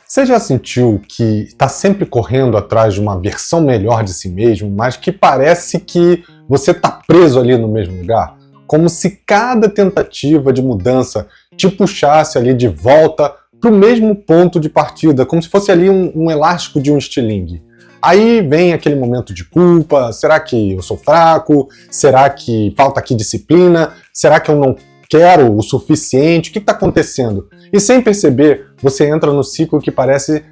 Você já sentiu que está sempre correndo atrás de uma versão melhor de si mesmo, mas que parece que você está preso ali no mesmo lugar? Como se cada tentativa de mudança te puxasse ali de volta para o mesmo ponto de partida, como se fosse ali um elástico de um estilingue. Aí vem aquele momento de culpa: será que eu sou fraco? Será que falta aqui disciplina? Será que eu não quero o suficiente? O que está acontecendo? E sem perceber, você entra no ciclo que parece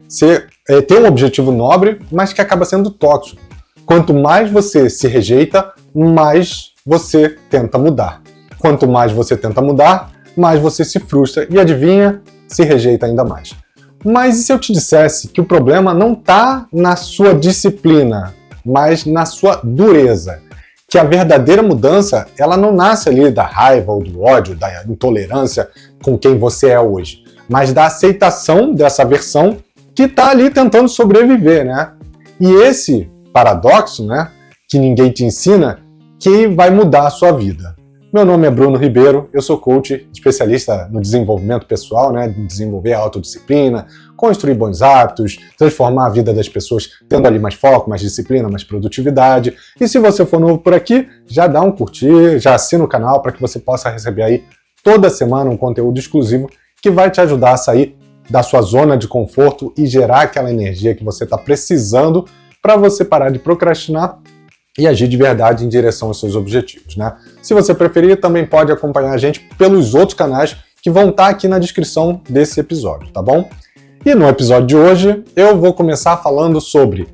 ter um objetivo nobre, mas que acaba sendo tóxico. Quanto mais você se rejeita, mais você tenta mudar. Quanto mais você tenta mudar, mais você se frustra e, adivinha, se rejeita ainda mais. Mas e se eu te dissesse que o problema não está na sua disciplina, mas na sua dureza? Que a verdadeira mudança, ela não nasce ali da raiva ou do ódio, da intolerância com quem você é hoje, mas da aceitação dessa versão que está ali tentando sobreviver, né? E esse paradoxo, né, que ninguém te ensina, que vai mudar a sua vida. Meu nome é Bruno Ribeiro, eu sou coach, especialista no desenvolvimento pessoal, né, desenvolver a autodisciplina, construir bons hábitos, transformar a vida das pessoas tendo ali mais foco, mais disciplina, mais produtividade. E se você for novo por aqui, já dá um curtir, já assina o canal para que você possa receber aí toda semana um conteúdo exclusivo que vai te ajudar a sair da sua zona de conforto e gerar aquela energia que você está precisando para você parar de procrastinar e agir de verdade em direção aos seus objetivos, né? Se você preferir, também pode acompanhar a gente pelos outros canais que vão estar aqui na descrição desse episódio, tá bom? E no episódio de hoje, eu vou começar falando sobre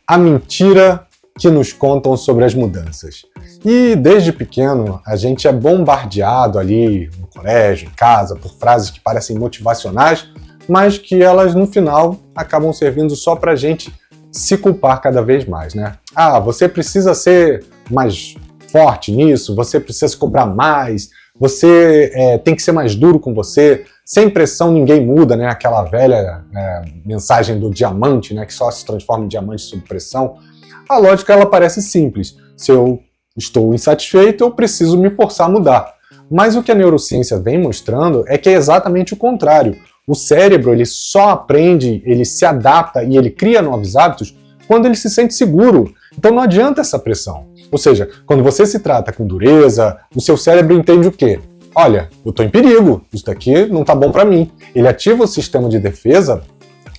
a mentira que nos contam sobre as mudanças. E desde pequeno, a gente é bombardeado ali no colégio, em casa, por frases que parecem motivacionais, mas que elas, no final, acabam servindo só pra gente se culpar cada vez mais, né? Ah, você precisa ser mais forte nisso, você precisa se cobrar mais, você tem que ser mais duro com você, sem pressão ninguém muda, né? Aquela velha mensagem do diamante, né? Que só se transforma em diamante sob pressão. A lógica, ela parece simples. Se eu estou insatisfeito, eu preciso me forçar a mudar. Mas o que a neurociência vem mostrando é que é exatamente o contrário. O cérebro, ele só aprende, ele se adapta e ele cria novos hábitos quando ele se sente seguro. Então não adianta essa pressão. Ou seja, quando você se trata com dureza, o seu cérebro entende o quê? Olha, eu estou em perigo, isso daqui não está bom para mim. Ele ativa o sistema de defesa,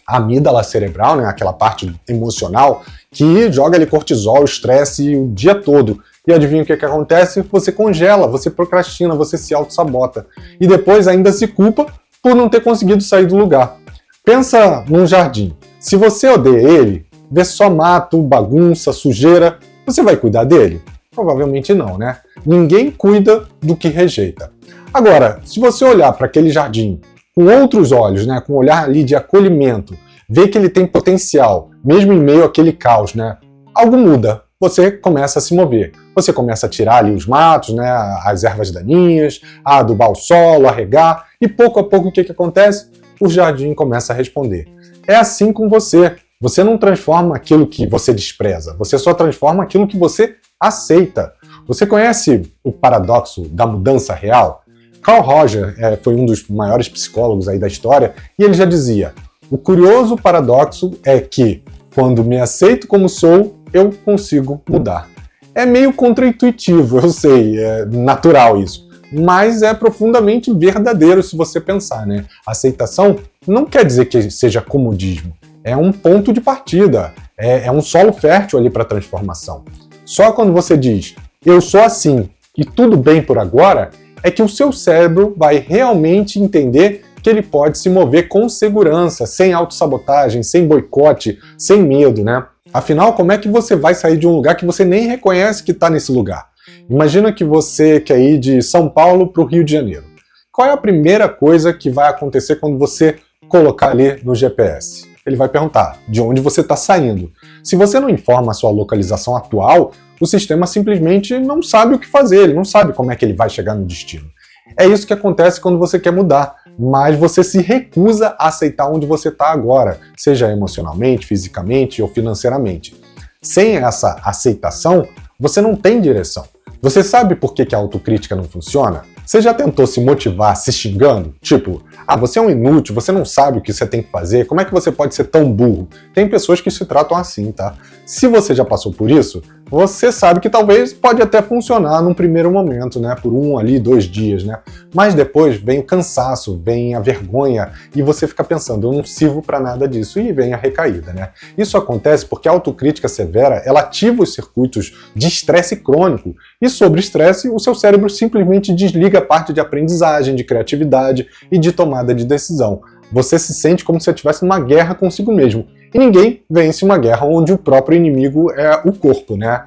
a amígdala cerebral, né, aquela parte emocional, que joga ali cortisol, estresse o dia todo. E adivinha o que acontece? Você congela, você procrastina, você se auto-sabota. E depois ainda se culpa por não ter conseguido sair do lugar. Pensa num jardim. Se você odeia ele, vê só mato, bagunça, sujeira, você vai cuidar dele? Provavelmente não, né? Ninguém cuida do que rejeita. Agora, se você olhar para aquele jardim com outros olhos, né, com um olhar ali de acolhimento, ver que ele tem potencial, mesmo em meio àquele caos, né, algo muda. Você começa a se mover. Você começa a tirar ali os matos, né, as ervas daninhas, a adubar o solo, a regar, e pouco a pouco o que acontece? O jardim começa a responder. É assim com você. Você não transforma aquilo que você despreza, você só transforma aquilo que você aceita. Você conhece o paradoxo da mudança real? Carl Rogers foi um dos maiores psicólogos aí da história, e ele já dizia: o curioso paradoxo é que, quando me aceito como sou, eu consigo mudar. É meio contraintuitivo, eu sei, é natural isso, mas é profundamente verdadeiro se você pensar, né? Aceitação não quer dizer que seja comodismo, é um ponto de partida, é um solo fértil ali para transformação. Só quando você diz, eu sou assim e tudo bem por agora, é que o seu cérebro vai realmente entender que ele pode se mover com segurança, sem autossabotagem, sem boicote, sem medo, né? Afinal, como é que você vai sair de um lugar que você nem reconhece que está nesse lugar? Imagina que você quer ir de São Paulo para o Rio de Janeiro. Qual é a primeira coisa que vai acontecer quando você colocar ali no GPS? Ele vai perguntar de onde você está saindo. Se você não informa a sua localização atual, o sistema simplesmente não sabe o que fazer, ele não sabe como é que ele vai chegar no destino. É isso que acontece quando você quer mudar, mas você se recusa a aceitar onde você está agora, seja emocionalmente, fisicamente ou financeiramente. Sem essa aceitação, você não tem direção. Você sabe por que a autocrítica não funciona? Você já tentou se motivar se xingando? Tipo, você é um inútil, você não sabe o que você tem que fazer, como é que você pode ser tão burro? Tem pessoas que se tratam assim, tá? Se você já passou por isso, você sabe que talvez pode até funcionar num primeiro momento, né? Por 2 dias, né? Mas depois vem o cansaço, vem a vergonha e você fica pensando, eu não sirvo pra nada disso, e vem a recaída, né? Isso acontece porque a autocrítica severa, ela ativa os circuitos de estresse crônico e sobre estresse o seu cérebro simplesmente desliga a parte de aprendizagem, de criatividade e de tomada de decisão. Você se sente como se você estivesse numa guerra consigo mesmo. E ninguém vence uma guerra onde o próprio inimigo é o corpo, né?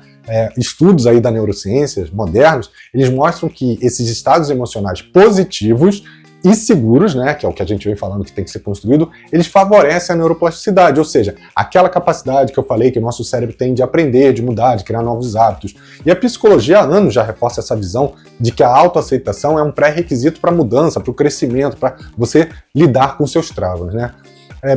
Estudos aí da neurociência modernos, eles mostram que esses estados emocionais positivos e seguros, né, que é o que a gente vem falando que tem que ser construído, eles favorecem a neuroplasticidade, ou seja, aquela capacidade que eu falei que o nosso cérebro tem de aprender, de mudar, de criar novos hábitos. E a psicologia há anos já reforça essa visão de que a autoaceitação é um pré-requisito para a mudança, para o crescimento, para você lidar com seus traumas, né?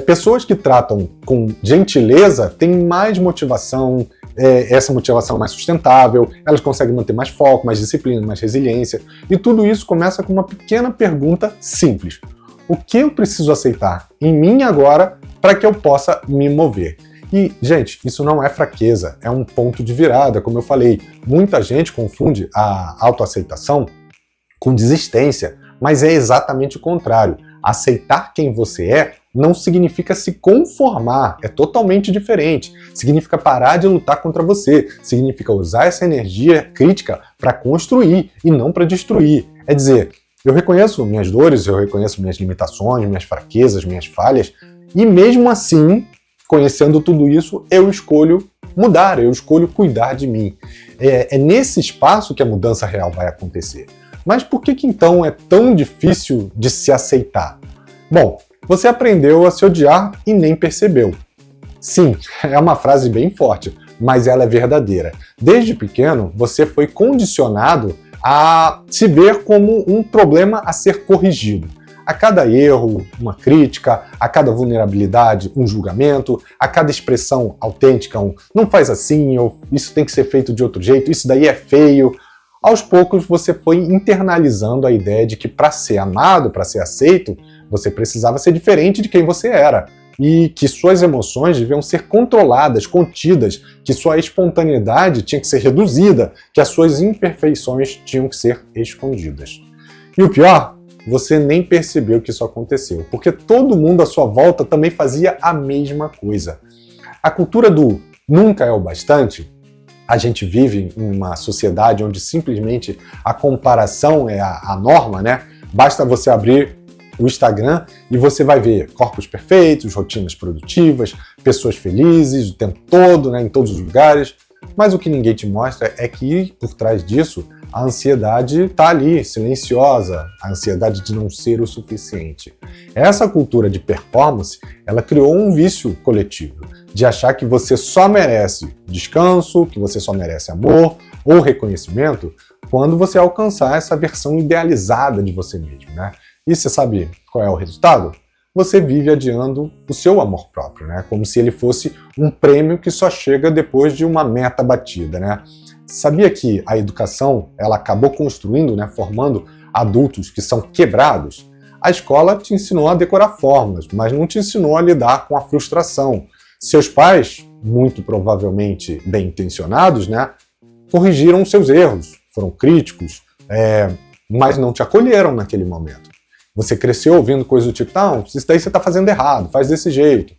Pessoas que tratam com gentileza têm mais motivação, essa motivação mais sustentável, elas conseguem manter mais foco, mais disciplina, mais resiliência, e tudo isso começa com uma pequena pergunta simples. O que eu preciso aceitar em mim agora para que eu possa me mover? E, gente, isso não é fraqueza, é um ponto de virada, como eu falei. Muita gente confunde a autoaceitação com desistência, mas é exatamente o contrário. Aceitar quem você é não significa se conformar, é totalmente diferente. Significa parar de lutar contra você, significa usar essa energia crítica para construir e não para destruir. É dizer, eu reconheço minhas dores, eu reconheço minhas limitações, minhas fraquezas, minhas falhas, e mesmo assim, conhecendo tudo isso, eu escolho mudar, eu escolho cuidar de mim. É nesse espaço que a mudança real vai acontecer. Mas por que então é tão difícil de se aceitar? Bom, você aprendeu a se odiar e nem percebeu. Sim, é uma frase bem forte, mas ela é verdadeira. Desde pequeno, você foi condicionado a se ver como um problema a ser corrigido. A cada erro, uma crítica, a cada vulnerabilidade, um julgamento, a cada expressão autêntica, não faz assim, ou isso tem que ser feito de outro jeito, isso daí é feio. Aos poucos você foi internalizando a ideia de que para ser amado, para ser aceito, você precisava ser diferente de quem você era. E que suas emoções deviam ser controladas, contidas, que sua espontaneidade tinha que ser reduzida, que as suas imperfeições tinham que ser escondidas. E o pior, você nem percebeu que isso aconteceu, porque todo mundo à sua volta também fazia a mesma coisa. A cultura do nunca é o bastante, a gente vive em uma sociedade onde simplesmente a comparação é a norma, né? Basta você abrir o Instagram e você vai ver corpos perfeitos, rotinas produtivas, pessoas felizes o tempo todo, né, em todos os lugares. Mas o que ninguém te mostra é que, por trás disso, a ansiedade está ali, silenciosa, a ansiedade de não ser o suficiente. Essa cultura de performance, ela criou um vício coletivo, de achar que você só merece descanso, que você só merece amor ou reconhecimento quando você alcançar essa versão idealizada de você mesmo, né? E você sabe qual é o resultado? Você vive adiando o seu amor próprio, né? Como se ele fosse um prêmio que só chega depois de uma meta batida, né? Sabia que a educação ela acabou construindo, né, formando adultos que são quebrados? A escola te ensinou a decorar fórmulas, mas não te ensinou a lidar com a frustração. Seus pais, muito provavelmente bem intencionados, né, corrigiram seus erros, foram críticos, mas não te acolheram naquele momento. Você cresceu ouvindo coisas do tipo, não, isso daí você está fazendo errado, faz desse jeito.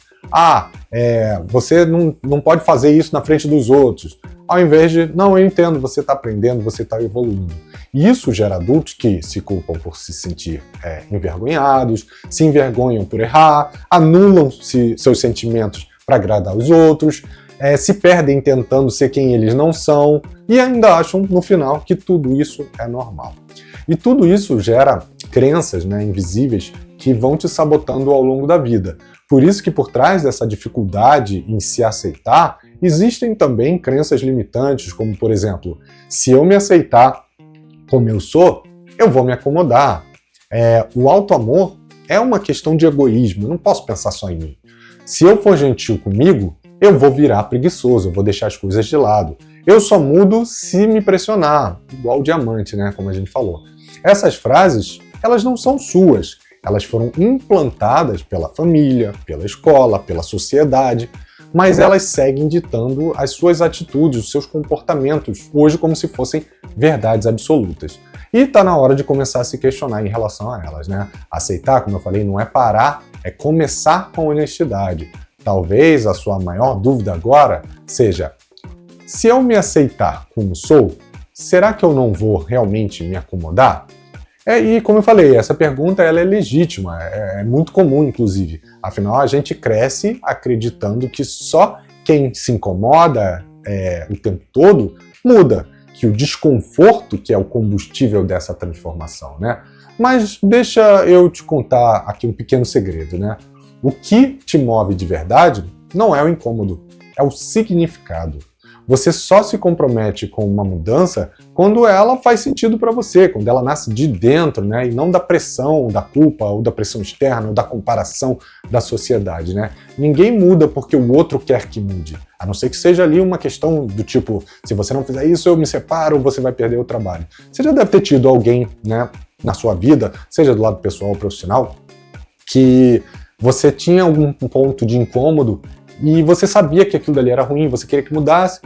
Você não pode fazer isso na frente dos outros. Ao invés de, não, eu entendo, você está aprendendo, você está evoluindo. E isso gera adultos que se culpam por se sentir envergonhados, se envergonham por errar, anulam seus sentimentos para agradar os outros, se perdem tentando ser quem eles não são e ainda acham, no final, que tudo isso é normal. E tudo isso gera crenças, né, invisíveis que vão te sabotando ao longo da vida. Por isso que por trás dessa dificuldade em se aceitar, existem também crenças limitantes, como por exemplo, se eu me aceitar como eu sou, eu vou me acomodar. O auto-amor é uma questão de egoísmo, eu não posso pensar só em mim. Se eu for gentil comigo, eu vou virar preguiçoso, eu vou deixar as coisas de lado. Eu só mudo se me pressionar, igual o diamante, né, como a gente falou. Essas frases, elas não são suas, elas foram implantadas pela família, pela escola, pela sociedade, mas elas seguem ditando as suas atitudes, os seus comportamentos, hoje como se fossem verdades absolutas. E está na hora de começar a se questionar em relação a elas, né? Aceitar, como eu falei, não é parar, é começar com honestidade. Talvez a sua maior dúvida agora seja: se eu me aceitar como sou, será que eu não vou realmente me acomodar? E como eu falei, essa pergunta ela é legítima, é muito comum, inclusive. Afinal, a gente cresce acreditando que só quem se incomoda o tempo todo muda, que o desconforto que é o combustível dessa transformação, né? Mas deixa eu te contar aqui um pequeno segredo, né? O que te move de verdade não é o incômodo, é o significado. Você só se compromete com uma mudança quando ela faz sentido para você, quando ela nasce de dentro, né? E não da pressão, da culpa, ou da pressão externa, ou da comparação da sociedade, né? Ninguém muda porque o outro quer que mude, a não ser que seja ali uma questão do tipo, se você não fizer isso, eu me separo, ou você vai perder o trabalho. Você já deve ter tido alguém, né, na sua vida, seja do lado pessoal ou profissional, que você tinha algum ponto de incômodo e você sabia que aquilo dali era ruim, você queria que mudasse,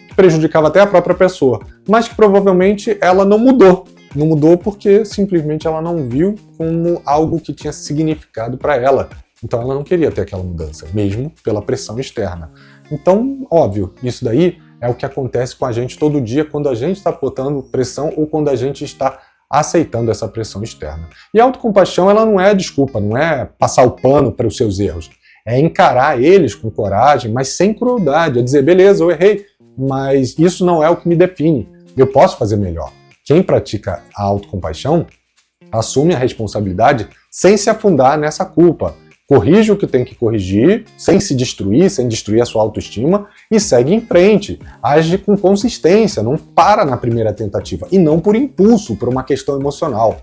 que prejudicava até a própria pessoa, mas que provavelmente ela não mudou. Não mudou porque simplesmente ela não viu como algo que tinha significado para ela. Então ela não queria ter aquela mudança, mesmo pela pressão externa. Então, óbvio, isso daí é o que acontece com a gente todo dia quando a gente está botando pressão ou quando a gente está aceitando essa pressão externa. E a autocompaixão, ela não é desculpa, não é passar o pano para os seus erros. É encarar eles com coragem, mas sem crueldade. É dizer, beleza, eu errei, mas isso não é o que me define. Eu posso fazer melhor. Quem pratica a autocompaixão assume a responsabilidade sem se afundar nessa culpa. Corrige o que tem que corrigir, sem se destruir, sem destruir a sua autoestima, e segue em frente. Age com consistência, não para na primeira tentativa, e não por impulso, por uma questão emocional.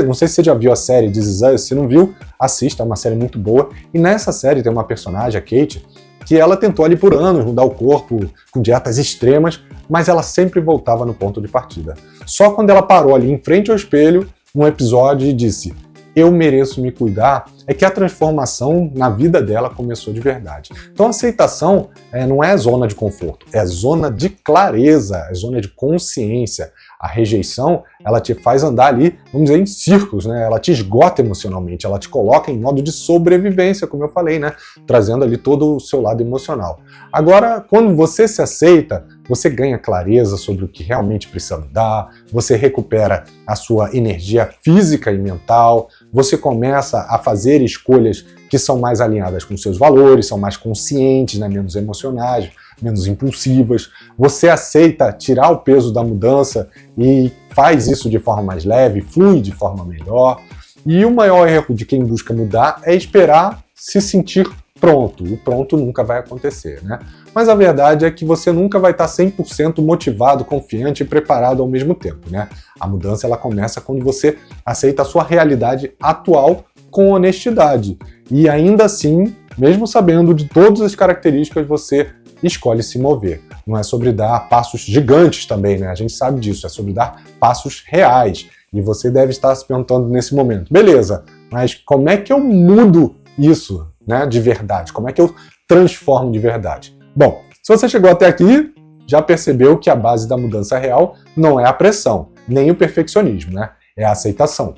Não sei se você já viu a série This Is Us, se não viu, assista, é uma série muito boa, e nessa série tem uma personagem, a Kate, que ela tentou ali por anos mudar o corpo com dietas extremas, mas ela sempre voltava no ponto de partida. Só quando ela parou ali em frente ao espelho, num episódio, e disse: eu mereço me cuidar, é que a transformação na vida dela começou de verdade. Então a aceitação não é zona de conforto, é zona de clareza, é zona de consciência. A rejeição, ela te faz andar ali, vamos dizer, em círculos, né? Ela te esgota emocionalmente, ela te coloca em modo de sobrevivência, como eu falei, né? Trazendo ali todo o seu lado emocional. Agora, quando você se aceita, você ganha clareza sobre o que realmente precisa mudar, você recupera a sua energia física e mental, você começa a fazer escolhas que são mais alinhadas com seus valores, são mais conscientes, né? Menos emocionais, menos impulsivas. Você aceita tirar o peso da mudança e faz isso de forma mais leve, flui de forma melhor. E o maior erro de quem busca mudar é esperar se sentir pronto. O pronto nunca vai acontecer, né? Mas a verdade é que você nunca vai estar 100% motivado, confiante e preparado ao mesmo tempo, né? A mudança ela começa quando você aceita a sua realidade atual com honestidade. E ainda assim, mesmo sabendo de todas as características, você escolhe se mover. Não é sobre dar passos gigantes também, né? A gente sabe disso, é sobre dar passos reais. E você deve estar se perguntando nesse momento, beleza, mas como é que eu mudo isso, né, de verdade? Como é que eu transformo de verdade? Bom, se você chegou até aqui, já percebeu que a base da mudança real não é a pressão, nem o perfeccionismo, né? É a aceitação.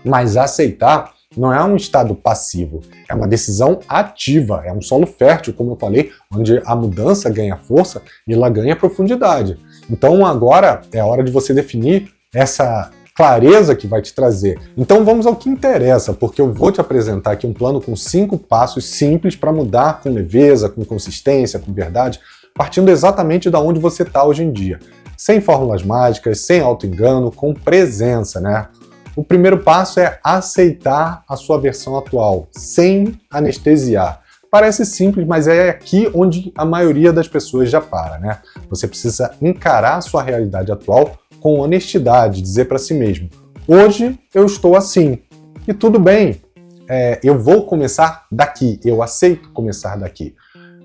Mas aceitar não é um estado passivo, é uma decisão ativa, é um solo fértil, como eu falei, onde a mudança ganha força e ela ganha profundidade. Então agora é a hora de você definir essa clareza que vai te trazer. Então vamos ao que interessa, porque eu vou te apresentar aqui um plano com 5 passos simples para mudar com leveza, com consistência, com verdade, partindo exatamente da onde você está hoje em dia. Sem fórmulas mágicas, sem auto-engano, com presença, né? O primeiro passo é aceitar a sua versão atual, sem anestesiar. Parece simples, mas é aqui onde a maioria das pessoas já para, né? Você precisa encarar a sua realidade atual com honestidade, dizer para si mesmo: hoje eu estou assim, e tudo bem, eu vou começar daqui, eu aceito começar daqui.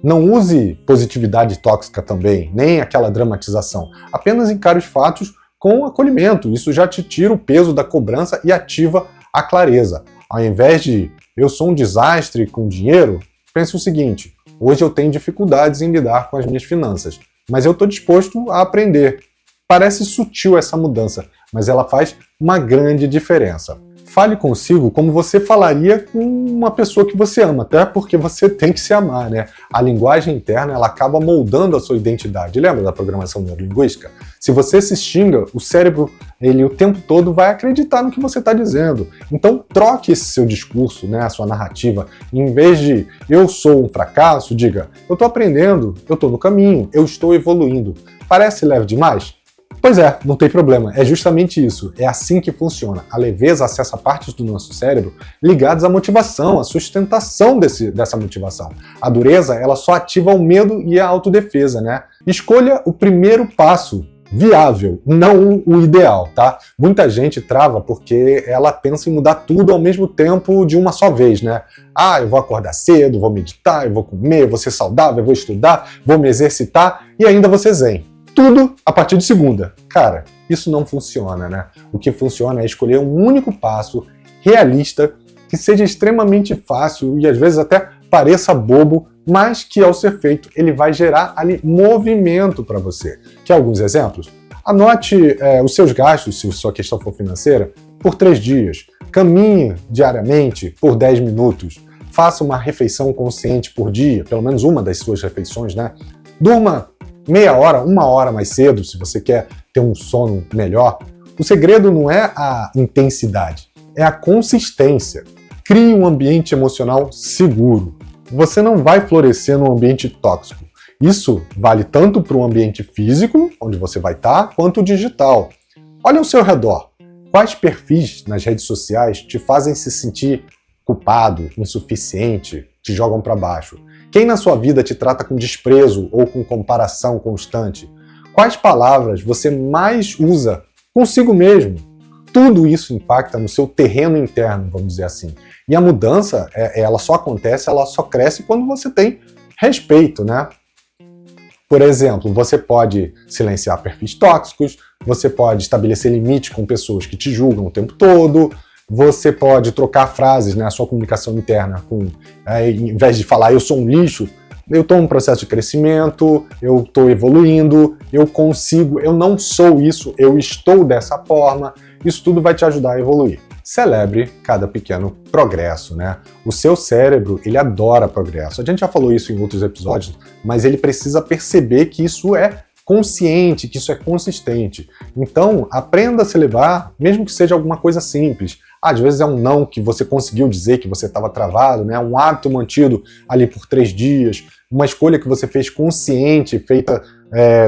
Não use positividade tóxica também, nem aquela dramatização. Apenas encare os fatos com acolhimento. Isso já te tira o peso da cobrança e ativa a clareza. Ao invés de eu sou um desastre com dinheiro, pense o seguinte: hoje eu tenho dificuldades em lidar com as minhas finanças, mas eu estou disposto a aprender. Parece sutil essa mudança, mas ela faz uma grande diferença. Fale consigo como você falaria com uma pessoa que você ama, até porque você tem que se amar, né? A linguagem interna, ela acaba moldando a sua identidade. Lembra da programação neurolinguística? Se você se xinga, o cérebro, ele o tempo todo vai acreditar no que você está dizendo. Então, troque esse seu discurso, né, a sua narrativa. Em vez de eu sou um fracasso, diga eu estou aprendendo, eu estou no caminho, eu estou evoluindo. Parece leve demais? Pois é, não tem problema, é justamente isso, é assim que funciona. A leveza acessa partes do nosso cérebro ligadas à motivação, à sustentação dessa motivação. A dureza, ela só ativa o medo e a autodefesa, né? Escolha o primeiro passo viável, não o ideal, tá? Muita gente trava porque ela pensa em mudar tudo ao mesmo tempo de uma só vez, né? Ah, eu vou acordar cedo, vou meditar, eu vou comer, vou ser saudável, eu vou estudar, vou me exercitar e ainda vou ser zen. Tudo a partir de segunda. Cara, isso não funciona, né? O que funciona é escolher um único passo realista, que seja extremamente fácil e às vezes até pareça bobo, mas que ao ser feito ele vai gerar ali movimento para você. Quer alguns exemplos? Anote os seus gastos, se sua questão for financeira, por 3 dias. Caminhe diariamente por 10 minutos. Faça uma refeição consciente por dia, pelo menos uma das suas refeições, né? Durma meia hora, 1 hora mais cedo, se você quer ter um sono melhor. O segredo não é a intensidade, é a consistência. Crie um ambiente emocional seguro. Você não vai florescer num ambiente tóxico. Isso vale tanto para o ambiente físico, onde você vai estar, quanto o digital. Olha ao seu redor. Quais perfis nas redes sociais te fazem se sentir culpado, insuficiente, te jogam para baixo? Quem na sua vida te trata com desprezo ou com comparação constante? Quais palavras você mais usa consigo mesmo? Tudo isso impacta no seu terreno interno, vamos dizer assim. E a mudança, ela só acontece, ela só cresce quando você tem respeito, né? Por exemplo, você pode silenciar perfis tóxicos, você pode estabelecer limites com pessoas que te julgam o tempo todo, você pode trocar frases, né, a sua comunicação interna, em vez de falar eu sou um lixo, eu estou em um processo de crescimento, eu estou evoluindo, eu consigo, eu não sou isso, eu estou dessa forma. Isso tudo vai te ajudar a evoluir. Celebre cada pequeno progresso, né? O seu cérebro, ele adora progresso. A gente já falou isso em outros episódios, mas ele precisa perceber que isso é consciente, que isso é consistente. Então, aprenda a celebrar, mesmo que seja alguma coisa simples. Às vezes é um não que você conseguiu dizer que você estava travado, né? Um hábito mantido ali por 3 dias, uma escolha que você fez consciente, feita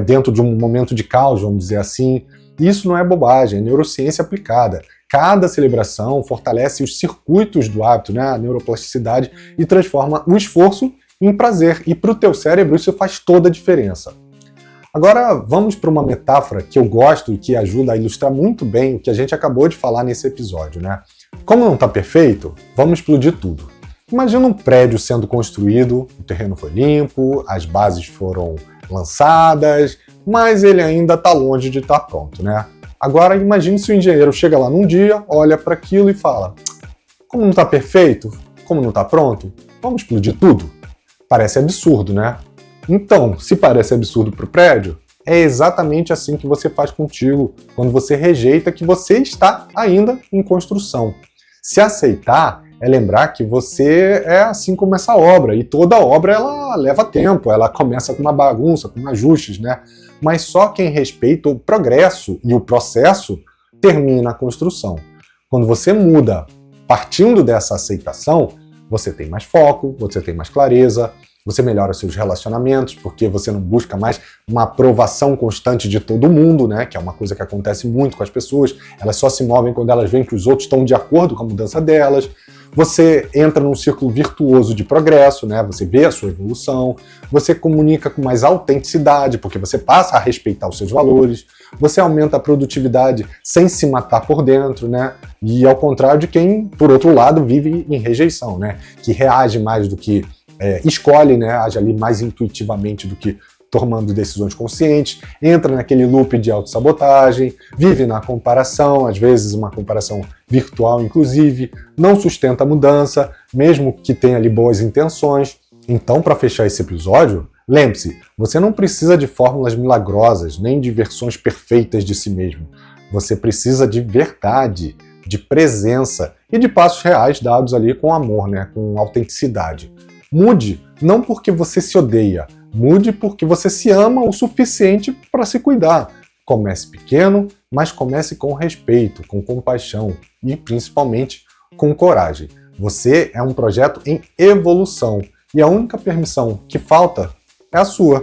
dentro de um momento de caos, vamos dizer assim. Isso não é bobagem, é neurociência aplicada. Cada celebração fortalece os circuitos do hábito, né? A neuroplasticidade, e transforma o esforço em prazer. E para o teu cérebro isso faz toda a diferença. Agora vamos para uma metáfora que eu gosto e que ajuda a ilustrar muito bem o que a gente acabou de falar nesse episódio, né? Como não está perfeito, vamos explodir tudo. Imagina um prédio sendo construído, o terreno foi limpo, as bases foram lançadas, mas ele ainda está longe de estar pronto, né? Agora imagine se o engenheiro chega lá num dia, olha para aquilo e fala: como não está perfeito, como não está pronto, vamos explodir tudo. Parece absurdo, né? Então, se parece absurdo para o prédio, é exatamente assim que você faz contigo quando você rejeita que você está ainda em construção. Se aceitar é lembrar que você é assim como essa obra, e toda obra ela leva tempo, ela começa com uma bagunça, com ajustes, né? Mas só quem respeita o progresso e o processo termina a construção. Quando você muda partindo dessa aceitação, você tem mais foco, você tem mais clareza, você melhora seus relacionamentos, porque você não busca mais uma aprovação constante de todo mundo, né? Que é uma coisa que acontece muito com as pessoas. Elas só se movem quando elas veem que os outros estão de acordo com a mudança delas. Você entra num círculo virtuoso de progresso, né? Você vê a sua evolução. Você comunica com mais autenticidade, porque você passa a respeitar os seus valores. Você aumenta a produtividade sem se matar por dentro, né? E ao contrário de quem, por outro lado, vive em rejeição, né? Que reage mais do que escolhe, né? Age ali mais intuitivamente do que tomando decisões conscientes, entra naquele loop de autossabotagem, vive na comparação, às vezes uma comparação virtual inclusive, não sustenta a mudança, mesmo que tenha ali boas intenções. Então, para fechar esse episódio, lembre-se, você não precisa de fórmulas milagrosas, nem de versões perfeitas de si mesmo. Você precisa de verdade, de presença e de passos reais dados ali com amor, né? Com autenticidade. Mude não porque você se odeia, mude porque você se ama o suficiente para se cuidar. Comece pequeno, mas comece com respeito, com compaixão e principalmente com coragem. Você é um projeto em evolução e a única permissão que falta é a sua.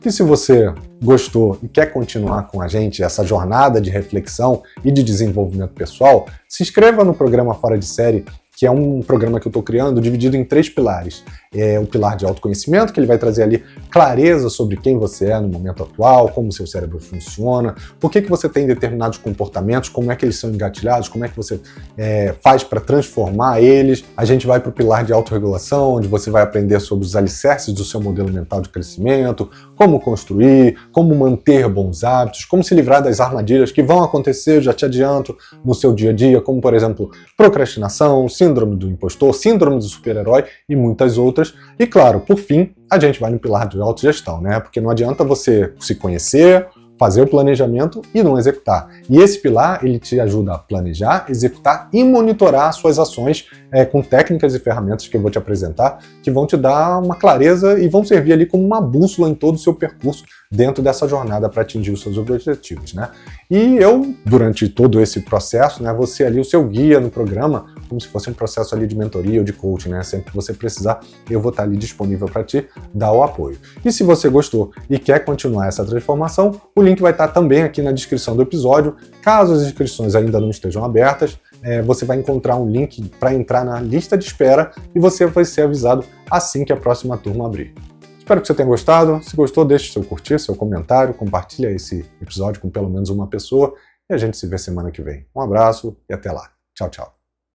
E se você gostou e quer continuar com a gente essa jornada de reflexão e de desenvolvimento pessoal, se inscreva no programa Fora de Série, que é um programa que eu estou criando dividido em 3 pilares. É o pilar de autoconhecimento, que ele vai trazer ali clareza sobre quem você é no momento atual, como o seu cérebro funciona, por que você tem determinados comportamentos, como é que eles são engatilhados, como é que você faz para transformar eles. A gente vai para o pilar de autorregulação, onde você vai aprender sobre os alicerces do seu modelo mental de crescimento, como construir, como manter bons hábitos, como se livrar das armadilhas que vão acontecer, eu já te adianto, no seu dia a dia, como por exemplo, procrastinação, síndrome do impostor, síndrome do super-herói e muitas outras. E claro, por fim, a gente vai no pilar de autogestão, né? Porque não adianta você se conhecer, fazer o planejamento e não executar. E esse pilar, ele te ajuda a planejar, executar e monitorar suas ações com técnicas e ferramentas que eu vou te apresentar, que vão te dar uma clareza e vão servir ali como uma bússola em todo o seu percurso dentro dessa jornada para atingir os seus objetivos, né? E eu, durante todo esse processo, né, vou ser ali o seu guia no programa, como se fosse um processo ali de mentoria ou de coaching, né? Sempre que você precisar, eu vou estar ali disponível para te dar o apoio. E se você gostou e quer continuar essa transformação, o link vai estar também aqui na descrição do episódio. Caso as inscrições ainda não estejam abertas, você vai encontrar um link para entrar na lista de espera e você vai ser avisado assim que a próxima turma abrir. Espero que você tenha gostado. Se gostou, deixe seu curtir, seu comentário, compartilha esse episódio com pelo menos uma pessoa e a gente se vê semana que vem. Um abraço e até lá. Tchau, tchau.